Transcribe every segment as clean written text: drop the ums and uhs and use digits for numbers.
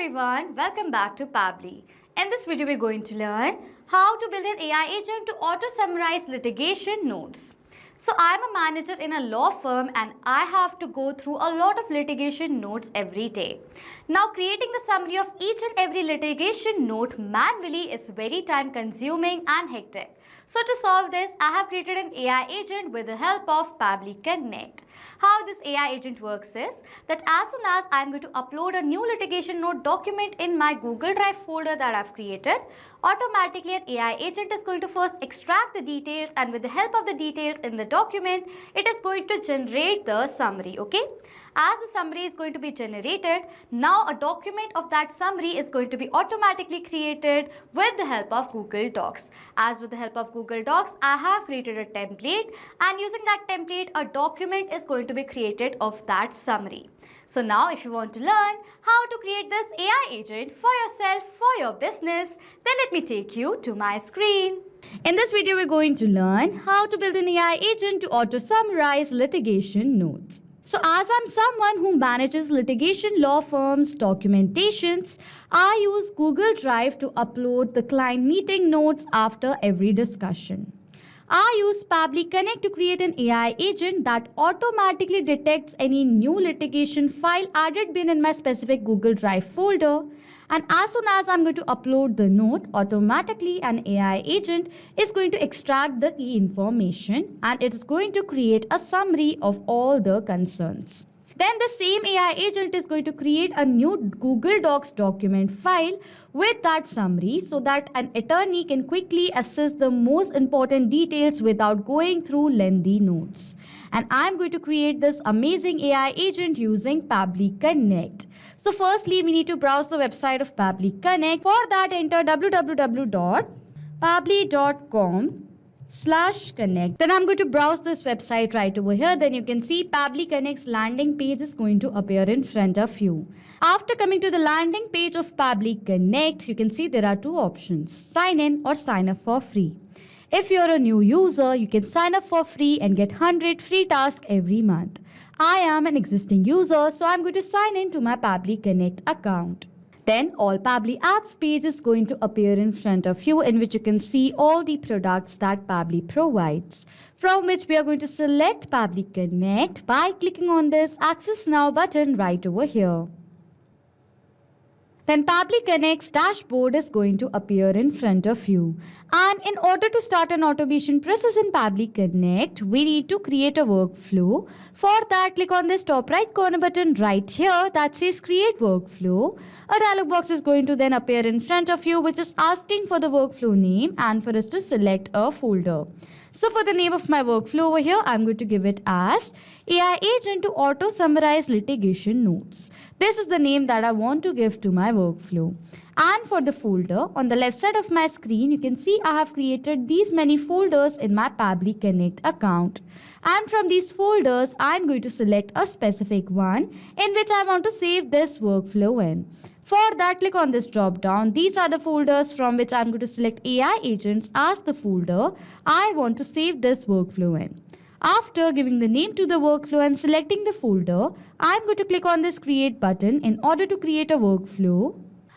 everyone, welcome back to Pabbly. In this video, we're going to learn how to build an AI agent to auto-summarize litigation notes. So I'm a manager in a law firm and I have to go through a lot of litigation notes every day. Now creating the summary of each and every litigation note manually is very time consuming and hectic. So to solve this, I have created an AI agent with the help of Pabbly Connect. How this AI agent works is that as soon as I am going to upload a new litigation note document in my Google Drive folder that I have created, automatically an AI agent is going to first extract the details, and with the help of the details in the document, it is going to generate the summary. Okay? As the summary is going to be generated, now a document of that summary is going to be automatically created with the help of Google Docs. As with the help of Google Docs, I have created a template, and using that template, a document is going to be created of that summary. So now if you want to learn how to create this AI agent for yourself, for your business, then let me take you to my screen. In this video, we're going to learn how to build an AI agent to auto-summarize litigation notes. So as I'm someone who manages litigation law firms documentations, I use Google Drive to upload the client meeting notes after every discussion. I use Pabbly Connect to create an AI agent that automatically detects any new litigation file added bin in my specific Google Drive folder. And as soon as I'm going to upload the note, automatically an AI agent is going to extract the key information and it is going to create a summary of all the concerns. Then the same AI agent is going to create a new Google Docs document file with that summary so that an attorney can quickly assess the most important details without going through lengthy notes. And I'm going to create this amazing AI agent using Pabbly Connect. So firstly, we need to browse the website of Pabbly Connect. For that, enter www.pabbly.com/connect. Then I'm going to browse this website right over here. Then you can see Pabbly Connect's landing page is going to appear in front of you. After coming to the landing page of Pabbly Connect, you can see there are two options: sign in or sign up for free. If you're a new user, you can sign up for free and get 100 free tasks every month. I am an existing user, so I'm going to sign in to my Pabbly Connect account. Then all Pabbly apps page is going to appear in front of you, in which you can see all the products that Pabbly provides, from which we are going to select Pabbly Connect by clicking on this Access Now button right over here. Then Pabbly Connect's dashboard is going to appear in front of you. And in order to start an automation process in Pabbly Connect, we need to create a workflow. For that, click on this top right corner button right here that says Create Workflow. A dialog box is going to then appear in front of you, which is asking for the workflow name and for us to select a folder. So for the name of my workflow over here, I'm going to give it as AI Agent to Auto Summarize Litigation Notes. This is the name that I want to give to my workflow. And for the folder, on the left side of my screen, you can see I have created these many folders in my Pabbly Connect account. And from these folders, I'm going to select a specific one in which I want to save this workflow in. For that, click on this drop down. These are the folders from which I'm going to select AI agents as the folder I want to save this workflow in. After giving the name to the workflow and selecting the folder, I'm going to click on this create button in order to create a workflow.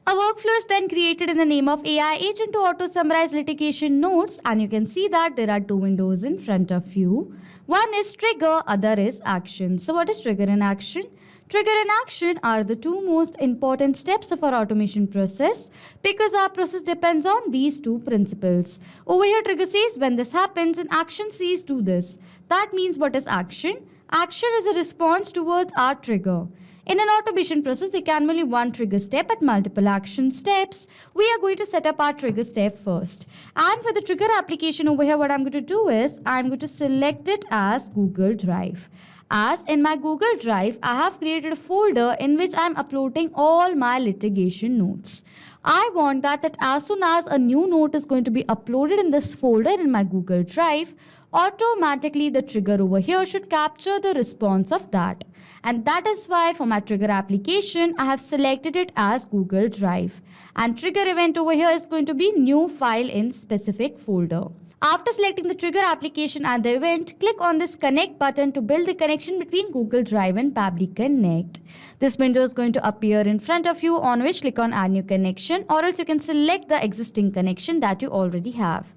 A workflow is then created in the name of AI agent to auto summarize litigation notes, and you can see that there are two windows in front of you. One is trigger, other is action. So what is trigger and action? Trigger and action are the two most important steps of our automation process because our process depends on these two principles. Over here, trigger says when this happens and action says do this. That means what is action? Action is a response towards our trigger. In an automation process, there can be only one trigger step at multiple action steps. We are going to set up our trigger step first. And for the trigger application over here, what I'm going to do is I'm going to select it as Google Drive. As in my Google Drive, I have created a folder in which I am uploading all my litigation notes. I want that as soon as a new note is going to be uploaded in this folder in my Google Drive, automatically the trigger over here should capture the response of that. And that is why for my trigger application, I have selected it as Google Drive. And trigger event over here is going to be new file in specific folder. After selecting the trigger application and the event, click on this connect button to build the connection between Google Drive and Pabbly Connect. This window is going to appear in front of you, on which click on add new connection, or else you can select the existing connection that you already have.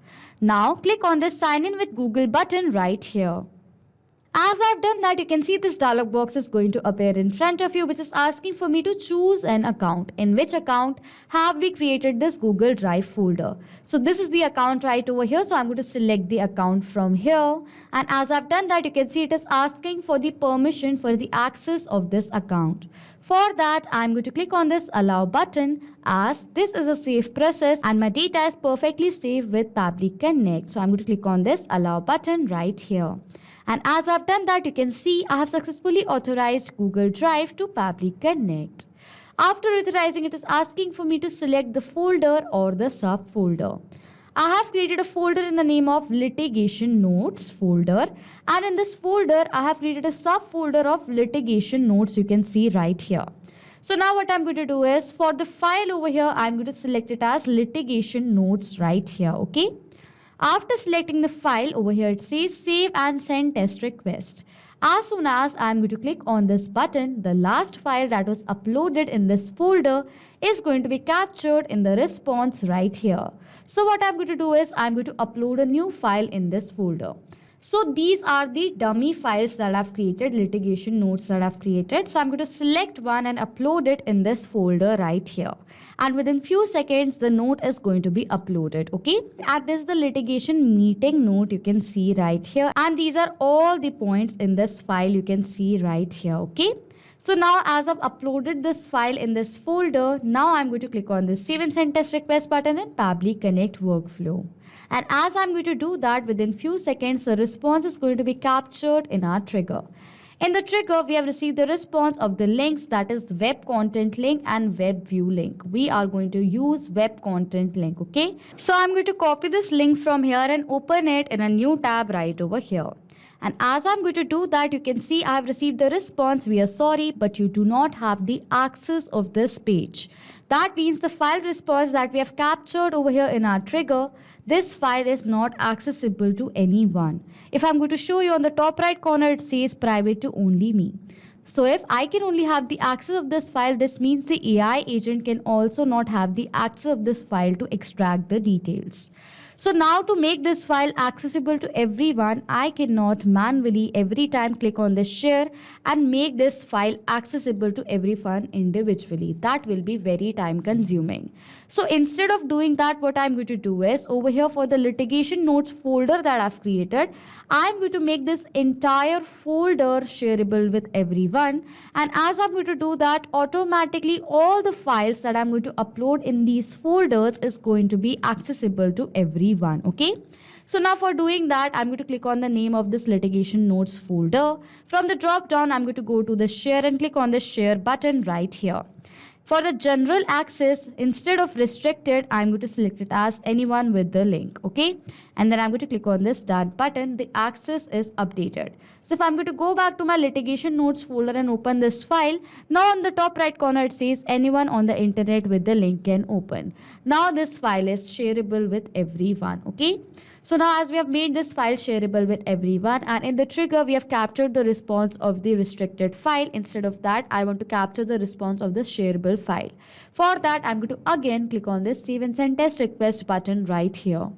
Now click on this sign in with Google button right here. As I've done that, you can see this dialog box is going to appear in front of you, which is asking for me to choose an account. In which account have we created this Google Drive folder? So this is the account right over here. So I'm going to select the account from here. And as I've done that, you can see it is asking for the permission for the access of this account. For that, I'm going to click on this allow button, as this is a safe process and my data is perfectly safe with Pabbly Connect. So I'm going to click on this allow button right here. And as I've done that, you can see I have successfully authorized Google Drive to Pabbly Connect. After authorizing, it is asking for me to select the folder or the subfolder. I have created a folder in the name of Litigation Notes folder, and in this folder, I have created a subfolder of Litigation Notes, you can see right here. So now what I'm going to do is, for the file over here, I'm going to select it as Litigation Notes right here, okay? After selecting the file over here, it says save and send test request. As soon as I'm going to click on this button, the last file that was uploaded in this folder is going to be captured in the response right here. So what I'm going to do is I'm going to upload a new file in this folder. So these are the dummy files that I've created, litigation notes that I've created. So I'm going to select one and upload it in this folder right here. And within few seconds, the note is going to be uploaded, okay? And this is the litigation meeting note you can see right here. And these are all the points in this file you can see right here, okay? So now as I've uploaded this file in this folder, now I'm going to click on this save and send test request button in Pabbly Connect workflow. And as I'm going to do that, within few seconds, the response is going to be captured in our trigger. In the trigger, we have received the response of the links, that is web content link and web view link. We are going to use web content link, okay? So I'm going to copy this link from here and open it in a new tab right over here. And as I'm going to do that, you can see I have received the response. We are sorry, but you do not have the access of this page. That means the file response that we have captured over here in our trigger, this file is not accessible to anyone. If I'm going to show you on the top right corner, it says private to only me. So if I can only have the access of this file, this means the AI agent can also not have the access of this file to extract the details. So now to make this file accessible to everyone, I cannot manually every time click on this share and make this file accessible to everyone individually. That will be very time consuming. So instead of doing that, what I'm going to do is over here for the litigation notes folder that I've created, I'm going to make this entire folder shareable with everyone. And as I'm going to do that, automatically all the files that I'm going to upload in these folders is going to be accessible to everyone, okay? So now for doing that, I'm going to click on the name of this litigation notes folder. From the drop down, I'm going to go to the share and click on the share button right here. For the general access, instead of restricted, I'm going to select it as anyone with the link, okay? And then I'm going to click on this done button. The access is updated. So if I'm going to go back to my litigation notes folder and open this file, now on the top right corner, it says anyone on the internet with the link can open. Now this file is shareable with everyone, okay? So now as we have made this file shareable with everyone, and in the trigger, we have captured the response of the restricted file. Instead of that, I want to capture the response of the shareable file. For that, I'm going to again click on this save and send test request button right here.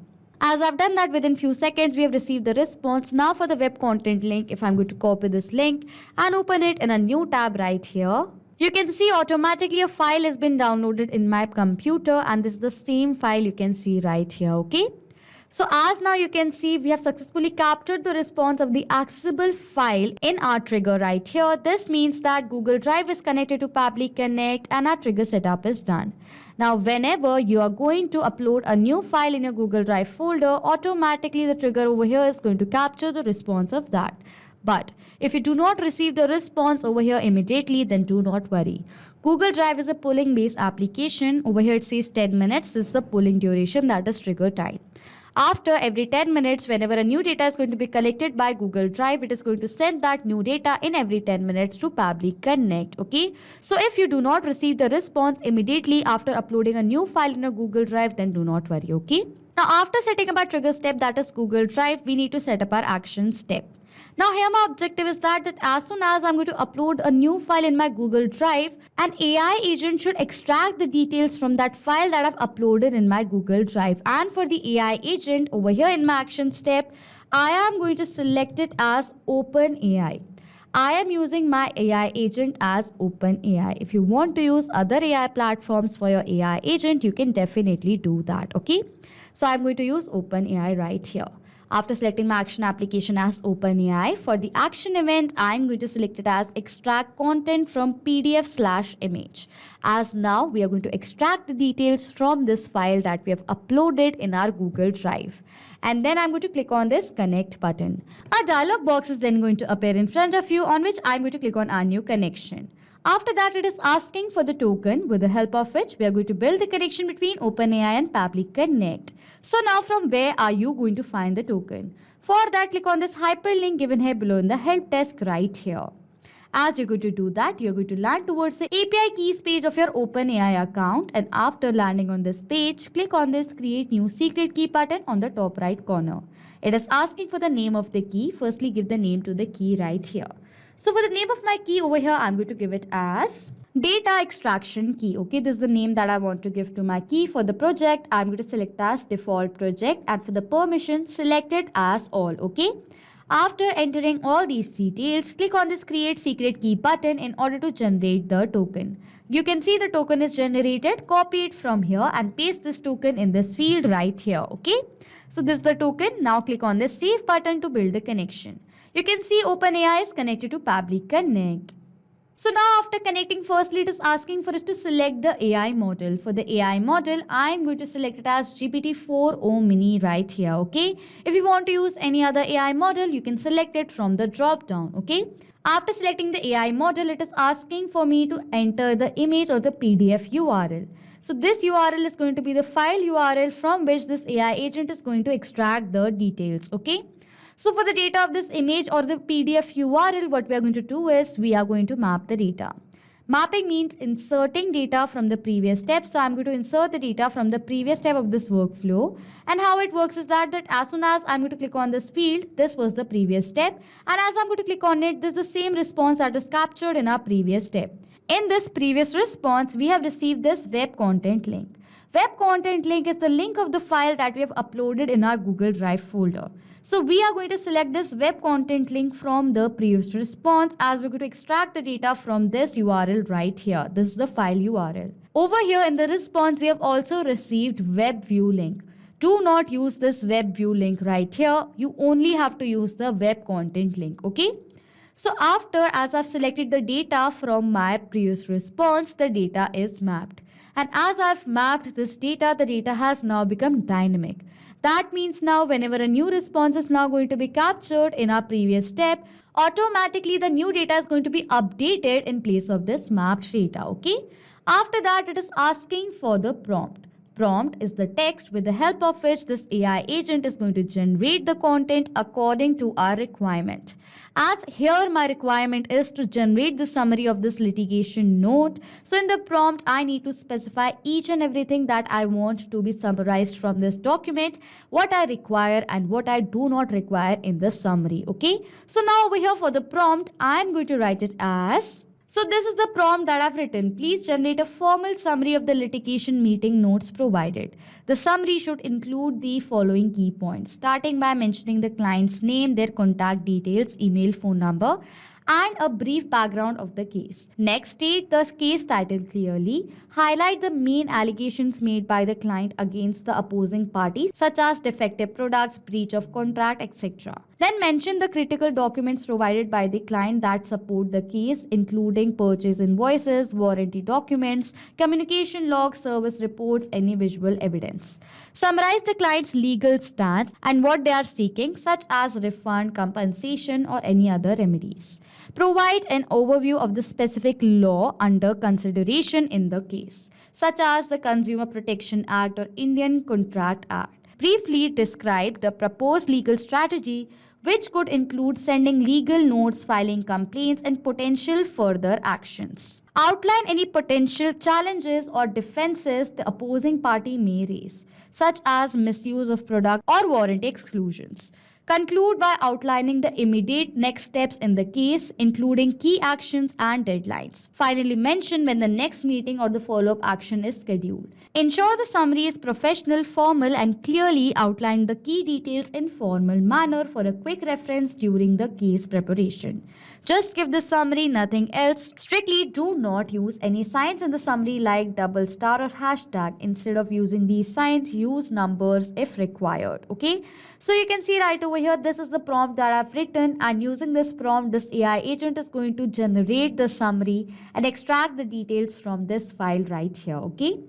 As I've done that, within few seconds, we have received the response. Now for the web content link, if I'm going to copy this link and open it in a new tab right here, you can see automatically a file has been downloaded in my computer, and this is the same file you can see right here, okay? So as now you can see, we have successfully captured the response of the accessible file in our trigger right here. This means that Google Drive is connected to Pabbly Connect and our trigger setup is done. Now whenever you are going to upload a new file in your Google Drive folder, automatically the trigger over here is going to capture the response of that. But if you do not receive the response over here immediately, then do not worry. Google Drive is a polling based application. Over here it says 10 minutes. This is the polling duration, that is trigger time. After every 10 minutes, whenever a new data is going to be collected by Google Drive, it is going to send that new data in every 10 minutes to Pabbly Connect, okay? So if you do not receive the response immediately after uploading a new file in a Google Drive, then do not worry, okay? Now after setting up our trigger step, that is Google Drive, we need to set up our action step. Now here my objective is that as soon as I'm going to upload a new file in my Google Drive, an AI agent should extract the details from that file that I've uploaded in my Google Drive. And for the AI agent over here in my action step, I am going to select it as OpenAI. I am using my AI agent as OpenAI. If you want to use other AI platforms for your AI agent, you can definitely do that, okay? So I'm going to use OpenAI right here. After selecting my action application as OpenAI, for the action event, I'm going to select it as extract content from PDF/image. As now, we are going to extract the details from this file that we have uploaded in our Google Drive. And then I'm going to click on this connect button. A dialog box is then going to appear in front of you, on which I'm going to click on our new connection. After that, it is asking for the token, with the help of which we are going to build the connection between OpenAI and Pabbly Connect. So now from where are you going to find the token? For that, click on this hyperlink given here below in the help desk right here. As you're going to do that, you're going to land towards the API keys page of your OpenAI account, and after landing on this page, click on this create new secret key button on the top right corner. It is asking for the name of the key. Firstly, give the name to the key right here. So for the name of my key over here, I'm going to give it as data extraction key. Okay, this is the name that I want to give to my key. For the project, I'm going to select as default project, and for the permission, select it as all. Okay. After entering all these details, click on this create secret key button in order to generate the token. You can see the token is generated. Copy it from here and paste this token in this field right here. Okay. So this is the token. Now click on this save button to build the connection. You can see OpenAI is connected to Pabbly Connect. So now after connecting, firstly it is asking for us to select the AI model. For the AI model, I am going to select it as GPT-4o mini right here, okay? If you want to use any other AI model, you can select it from the drop down, okay? After selecting the AI model, it is asking for me to enter the image or the PDF URL. So this URL is going to be the file URL from which this AI agent is going to extract the details, okay? So for the data of this image or the PDF URL, what we are going to do is we are going to map the data. Mapping means inserting data from the previous step. So I'm going to insert the data from the previous step of this workflow. And how it works is that as soon as I'm going to click on this field, this was the previous step. And as I'm going to click on it, this is the same response that was captured in our previous step. In this previous response, we have received this web content link. Web content link is the link of the file that we have uploaded in our Google Drive folder. So we are going to select this web content link from the previous response, as we're going to extract the data from this URL right here. This is the file URL. Over here in the response, we have also received web view link. Do not use this web view link right here. You only have to use the web content link, okay? So after, as I've selected the data from my previous response, the data is mapped. And as I've mapped this data, the data has now become dynamic. That means now whenever a new response is now going to be captured in our previous step, automatically the new data is going to be updated in place of this mapped data, okay? After that, it is asking for the prompt. Prompt is the text with the help of which this AI agent is going to generate the content according to our requirement. As here my requirement is to generate the summary of this litigation note. So in the prompt, I need to specify each and everything that I want to be summarized from this document, what I require and what I do not require in the summary. Okay. So now over here for the prompt, I'm going to write it as... So this is the prompt that I've written. Please generate a formal summary of the litigation meeting notes provided. The summary should include the following key points, starting by mentioning the client's name, their contact details, email, phone number, and a brief background of the case. Next, state the case title clearly. Highlight the main allegations made by the client against the opposing parties, such as defective products, breach of contract, etc. Then mention the critical documents provided by the client that support the case, including purchase invoices, warranty documents, communication logs, service reports, any visual evidence. Summarize the client's legal stance and what they are seeking, such as refund, compensation, or any other remedies. Provide an overview of the specific law under consideration in the case, such as the Consumer Protection Act or Indian Contract Act. Briefly describe the proposed legal strategy which could include sending legal notes, filing complaints, and potential further actions. Outline any potential challenges or defenses the opposing party may raise, such as misuse of product or warranty exclusions. Conclude by outlining the immediate next steps in the case, including key actions and deadlines. Finally, mention when the next meeting or the follow-up action is scheduled. Ensure the summary is professional, formal, and clearly outline the key details in formal manner for a quick reference during the case preparation. Just give the summary, nothing else. Strictly do not use any signs in the summary like double star or hashtag. Instead of using these signs, use numbers if required. Okay, so you can see right over here, this is the prompt that I've written, and using this prompt, this AI agent is going to generate the summary and extract the details from this file right here. Okay,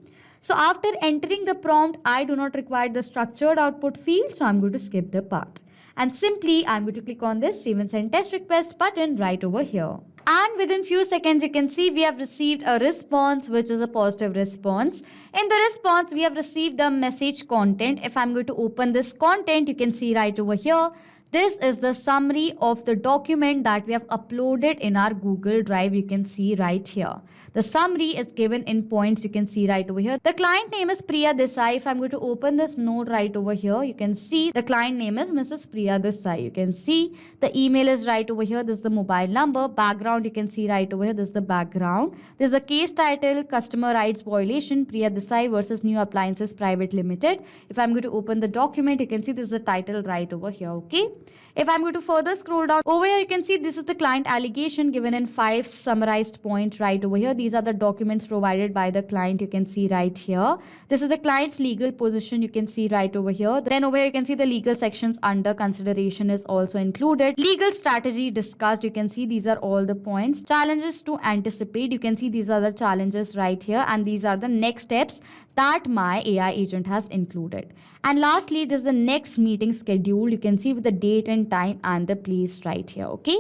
so after entering the prompt, I do not require the structured output field, so I'm going to skip the part. And simply, I'm going to click on this Save and Send Test Request button right over here. And within few seconds, you can see we have received a response, which is a positive response. In the response, we have received the message content. If I'm going to open this content, you can see right over here, this is the summary of the document that we have uploaded in our Google Drive. You can see right here. The summary is given in points. You can see right over here. The client name is Priya Desai. If I'm going to open this note right over here, you can see the client name is Mrs. Priya Desai. You can see the email is right over here. This is the mobile number. Background, you can see right over here. This is the background. This is the case title, Customer Rights Violation, Priya Desai versus New Appliances Private Limited. If I'm going to open the document, you can see this is the title right over here. Okay. If I'm going to further scroll down, over here you can see this is the client allegation given in 5 summarized points right over here. These are the documents provided by the client. You can see right here. This is the client's legal position. You can see right over here. Then over here you can see the legal sections under consideration is also included. Legal strategy discussed. You can see these are all the points. Challenges to anticipate. You can see these are the challenges right here, and these are the next steps that my AI agent has included. And lastly, this is the next meeting schedule. You can see with the date and time and the place right here. Okay.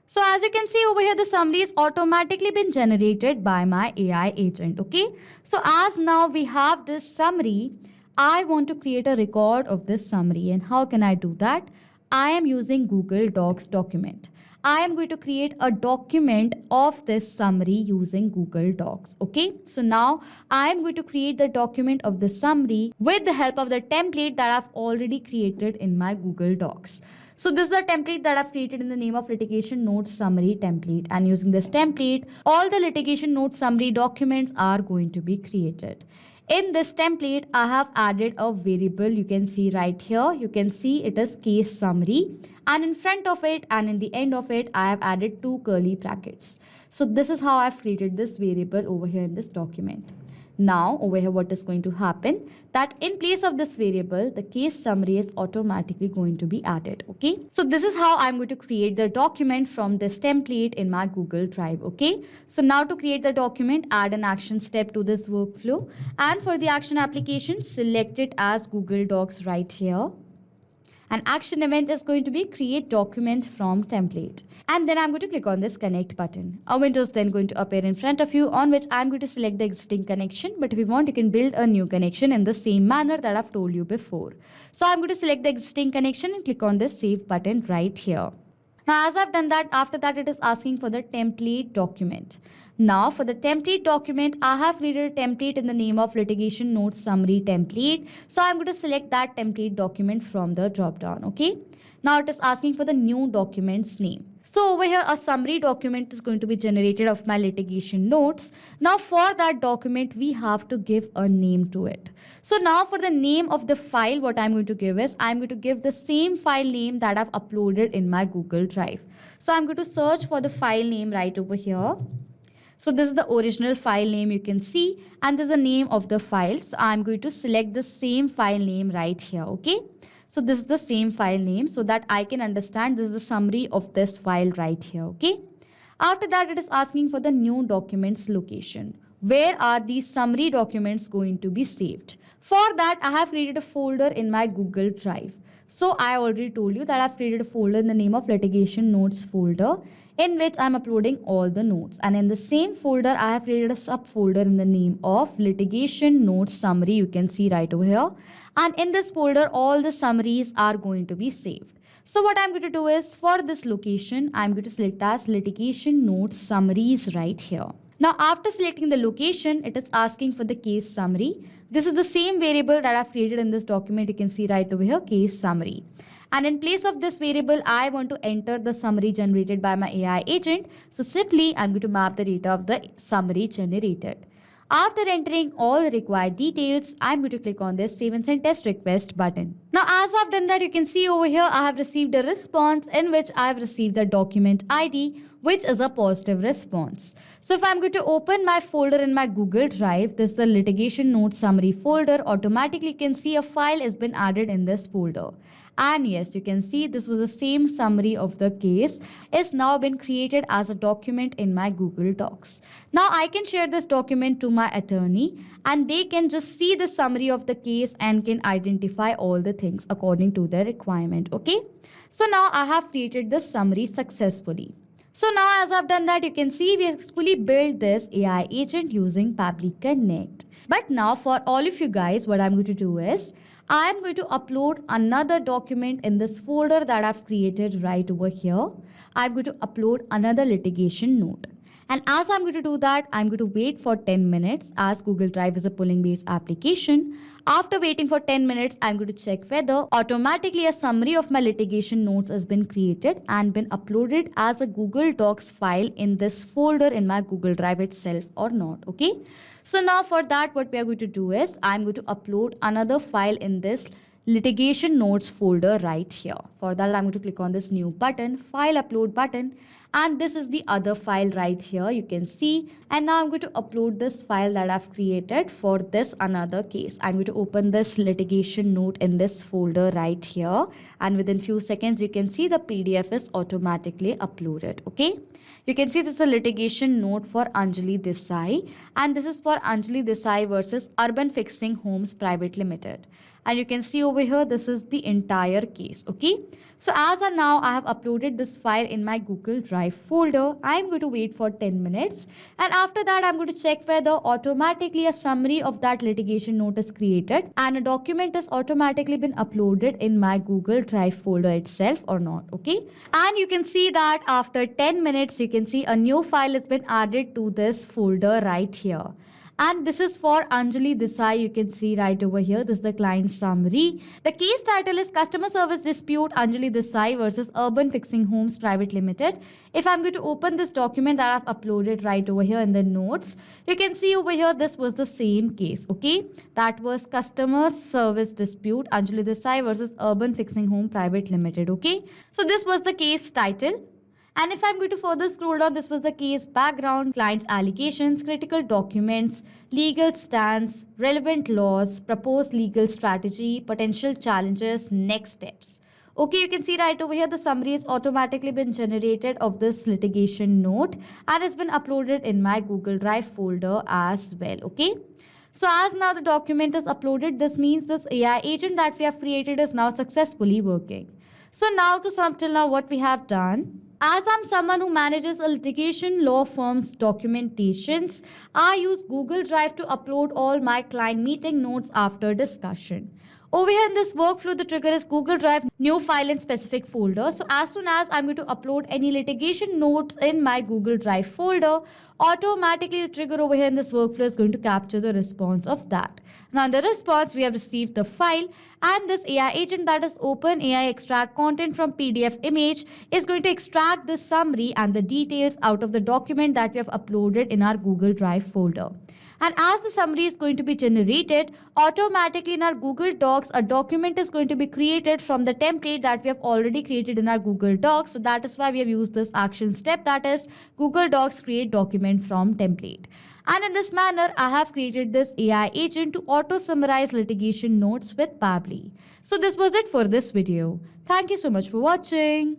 So as you can see over here, the summary is automatically been generated by my AI agent. Okay. So as now we have this summary, I want to create a record of this summary. And how can I do that? I am using Google Docs document. I am going to create a document of this summary using Google Docs. Okay, so now I am going to create the document of the summary with the help of the template that I've already created in my Google Docs. So this is the template that I've created in the name of litigation notes summary template, and using this template, all the litigation notes summary documents are going to be created. In this template, I have added a variable. You can see right here, you can see it is case summary, and in front of it and in the end of it, I have added 2 curly brackets. So this is how I've created this variable over here in this document. Now over here, what is going to happen, that in place of this variable, the case summary is automatically going to be added. Okay, so this is how I'm going to create the document from this template in my Google Drive. Okay, so now to create the document, add an action step to this workflow, and for the action application, select it as Google Docs right here. An action event is going to be create document from template. And then I'm going to click on this connect button. A window is then going to appear in front of you, on which I'm going to select the existing connection. But if you want, you can build a new connection in the same manner that I've told you before. So I'm going to select the existing connection and click on this save button right here. Now, as I've done that, after that it is asking for the template document. Now, for the template document, I have created a template in the name of litigation notes summary template. So I'm going to select that template document from the drop down. Okay. Now it is asking for the new document's name. So over here, a summary document is going to be generated of my litigation notes. Now for that document, we have to give a name to it. So now for the name of the file, what I'm going to give is, I'm going to give the same file name that I've uploaded in my Google Drive. So I'm going to search for the file name right over here. So this is the original file name you can see, and this is the name of the file. So I'm going to select the same file name right here. Okay. So this is the same file name so that I can understand this is the summary of this file right here. Okay. After that, it is asking for the new documents location. Where are these summary documents going to be saved? For that, I have created a folder in my Google Drive. So I already told you that I've created a folder in the name of litigation notes folder, in which I'm uploading all the notes. And in the same folder, I have created a subfolder in the name of litigation notes summary. You can see right over here. And in this folder, all the summaries are going to be saved. So what I'm going to do is, for this location, I'm going to select as litigation notes summaries right here. Now after selecting the location, it is asking for the case summary. This is the same variable that I've created in this document. You can see right over here, case summary. And in place of this variable, I want to enter the summary generated by my AI agent. So simply, I'm going to map the data of the summary generated. After entering all the required details, I'm going to click on this Save and Send Test Request button. Now, as I've done that, you can see over here, I have received a response in which I've received the document ID, which is a positive response. So if I'm going to open my folder in my Google Drive, this is the litigation notes summary folder, automatically you can see a file has been added in this folder. And yes, you can see this was the same summary of the case is now been created as a document in my Google Docs. Now I can share this document to my attorney and they can just see the summary of the case and can identify all the things according to their requirement. Okay. So now I have created this summary successfully. So now as I've done that, you can see we successfully built this AI agent using Pabbly Connect. But now for all of you guys, what I'm going to do is, I'm going to upload another document in this folder that I've created right over here. I'm going to upload another litigation note. And as I'm going to do that, I'm going to wait for 10 minutes as Google Drive is a polling based application. After waiting for 10 minutes, I'm going to check whether automatically a summary of my litigation notes has been created and been uploaded as a Google Docs file in this folder in my Google Drive itself or not. Okay. So now for that, what we are going to do is I'm going to upload another file in this litigation notes folder right here. For that, I'm going to click on this new button, file upload button, and this is the other file right here. You can see, and now I'm going to upload this file that I've created for this another case. I'm going to open this litigation note in this folder right here, and within few seconds, you can see the PDF is automatically uploaded. Okay, you can see this is a litigation note for Anjali Desai, and this is for Anjali Desai versus Urban Fixing Homes Private Limited. And you can see over here, this is the entire case. Okay. So as of now, I have uploaded this file in my Google Drive folder. I'm going to wait for 10 minutes. And after that, I'm going to check whether automatically a summary of that litigation note is created and a document is automatically been uploaded in my Google Drive folder itself or not. Okay. And you can see that after 10 minutes, you can see a new file has been added to this folder right here. And this is for Anjali Desai. You can see right over here. This is the client summary. The case title is Customer Service Dispute Anjali Desai versus Urban Fixing Homes Private Limited. If I'm going to open this document that I've uploaded right over here in the notes, you can see over here this was the same case. Okay, that was Customer Service Dispute Anjali Desai versus Urban Fixing Home Private Limited. Okay, so this was the case title. And if I'm going to further scroll down, this was the case background, client's allegations, critical documents, legal stance, relevant laws, proposed legal strategy, potential challenges, next steps. Okay, you can see right over here the summary has automatically been generated of this litigation note and has been uploaded in my Google Drive folder as well. Okay. So as now the document is uploaded, this means this AI agent that we have created is now successfully working. So now to sum till now what we have done. As I'm someone who manages a litigation law firm's documentations, I use Google Drive to upload all my client meeting notes after discussion. Over here in this workflow, the trigger is Google Drive, new file in specific folder. So as soon as I'm going to upload any litigation notes in my Google Drive folder, automatically the trigger over here in this workflow is going to capture the response of that. Now in the response, we have received the file and this AI agent, that is OpenAI extract content from PDF image, is going to extract the summary and the details out of the document that we have uploaded in our Google Drive folder. And as the summary is going to be generated, automatically in our Google Docs, a document is going to be created from the template that we have already created in our Google Docs. So that is why we have used this action step, that is Google Docs create document from template. And in this manner, I have created this AI agent to auto-summarize litigation notes with Pabbly. So this was it for this video. Thank you so much for watching.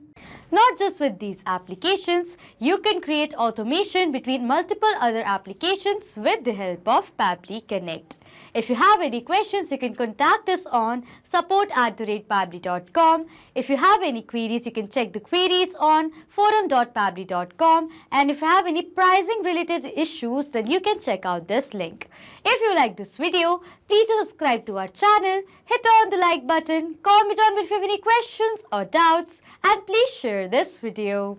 Not just with these applications, you can create automation between multiple other applications with the help of Pabbly Connect. If you have any questions, you can contact us on support@pabbly.com. If you have any queries, you can check the queries on forum.pabbly.com. And if you have any pricing related issues, then you can check out this link. If you like this video, please do subscribe to our channel, hit on the like button, comment on if you have any questions or doubts, and please share this video.